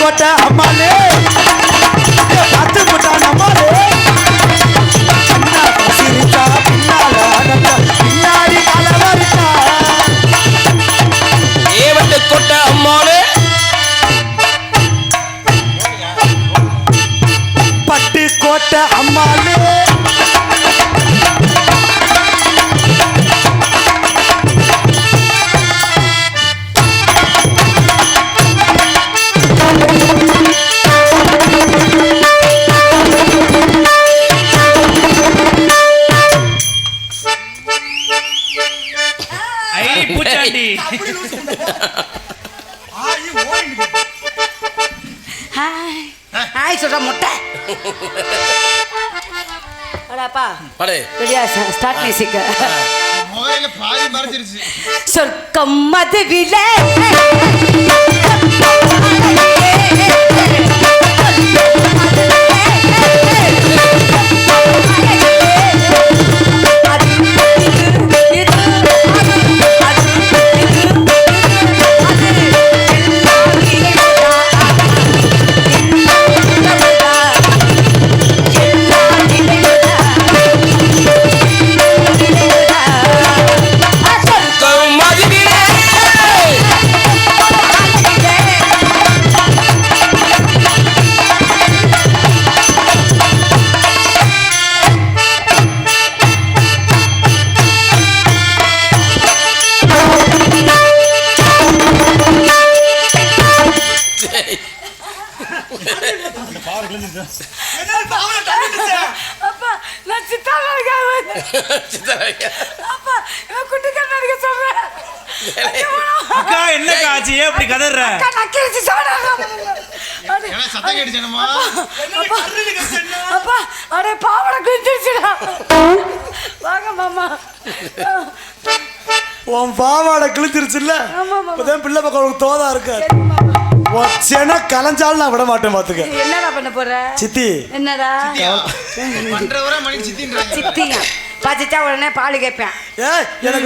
கோட்டை அம்மாளே பார்த்து போட்டான் அம்மாளே சிரிச்சா பின்னால பின்னாடி கலவரிச்சா ஏவட்டு கோட்டை அம்மாளே பட்டு கோட்டை அம்மாளே ஹாய் சொல்ற முட்டை அடப்பா படே ரெடியா ஸ்டார்ட் மியூசிக் மொபைல்ல பாதி மறைச்சிருச்சு சொர்க்கம் மதுவிலே அப்பா நான் அப்பா இவன் குட்டி கண்ணாடிக்க சொல்றேன் அக்கா என்ன காட்சி அப்படி கதற நக்கிரிச்சு சத்தம் கேட்டுச்சேனம்மா அப்பா அடே பாவட குஞ்சிருச்சுடா வாங்க மாமா உன் பாவாடை கிழிச்சிருச்சுல்ல இப்பதான் பிள்ளை பக்கம் தோதா இருக்க சென கலைஞ்சாலும் நான் விட மாட்டேன் பாத்துக்க என்னடா பண்ண போற சித்தி என்னடா பண்றவரா மணி சித்தின்றாங்க சித்தியா பச்சிச்சா உடனே பால் கேட்பேன் எனக்கு